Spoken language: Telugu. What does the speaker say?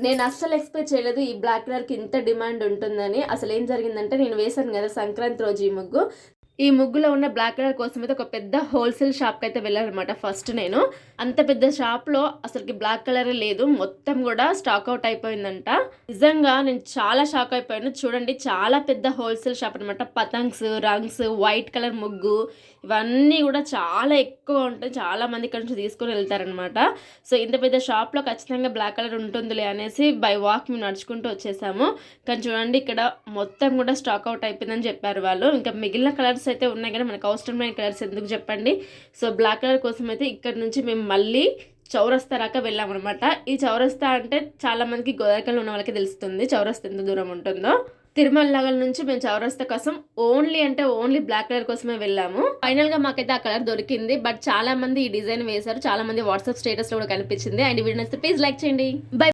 నేను అస్సలు ఎక్స్పెక్ట్ చేయలేదు ఈ బ్లాక్ కలర్కి ఇంత డిమాండ్ ఉంటుందని. అసలు ఏం జరిగిందంటే నేను వేశాను కదా సంక్రాంతి రోజు ఈ ముగ్గు. ఈ ముగ్గులో ఉన్న బ్లాక్ కలర్ కోసం అయితే ఒక పెద్ద హోల్సేల్ షాప్కి అయితే వెళ్ళానమాట ఫస్ట్ నేను. అంత పెద్ద షాప్లో అసలుకి బ్లాక్ కలరే లేదు, మొత్తం కూడా స్టాక్ అవుట్ అయిపోయిందంట. నిజంగా నేను చాలా షాక్ అయిపోయాను. చూడండి, చాలా పెద్ద హోల్సేల్ షాప్ అనమాట. పతంగ్స్, రంగ్స్, వైట్ కలర్ ముగ్గు ఇవన్నీ కూడా చాలా ఎక్కువ ఉంటాయి. చాలా మంది ఇక్కడ నుంచి తీసుకొని వెళ్తారనమాట. సో ఇంత పెద్ద షాప్లో ఖచ్చితంగా బ్లాక్ కలర్ ఉంటుందిలే అనేసి బై వాక్ మేము నడుచుకుంటూ వచ్చేసాము. కానీ చూడండి, ఇక్కడ మొత్తం కూడా స్టాక్ అవుట్ అయిపోయిందని చెప్పారు వాళ్ళు. ఇంకా మిగిలిన కలర్స్ అయితే ఉన్నాయి కానీ మనకు అవసరమైన కలర్స్ ఎందుకు చెప్పండి. సో బ్లాక్ కలర్ కోసం అయితే ఇక్కడ నుంచి మేము మళ్ళీ చౌరస్తా రాక వెళ్ళామన్నమాట. ఈ చౌరస్తా అంటే చాలా మందికి గోదావరిలో ఉన్న వాళ్ళకి తెలుస్తుంది చౌరస్తా ఎంత దూరం ఉంటుందో. తిరుమల నగర్ నుంచి మేము చౌరస్తా కోసం ఓన్లీ బ్లాక్ కలర్ కోసమే వెళ్ళాము. ఫైనల్ గా మాకైతే ఆ కలర్ దొరికింది. బట్ చాలా మంది ఈ డిజైన్ వేశారు, చాలా మంది వాట్సాప్ స్టేటస్ లో కూడా కనిపించింది. అండ్ వీడియో నచ్చితే ప్లీజ్ లైక్ చేయండి. బై.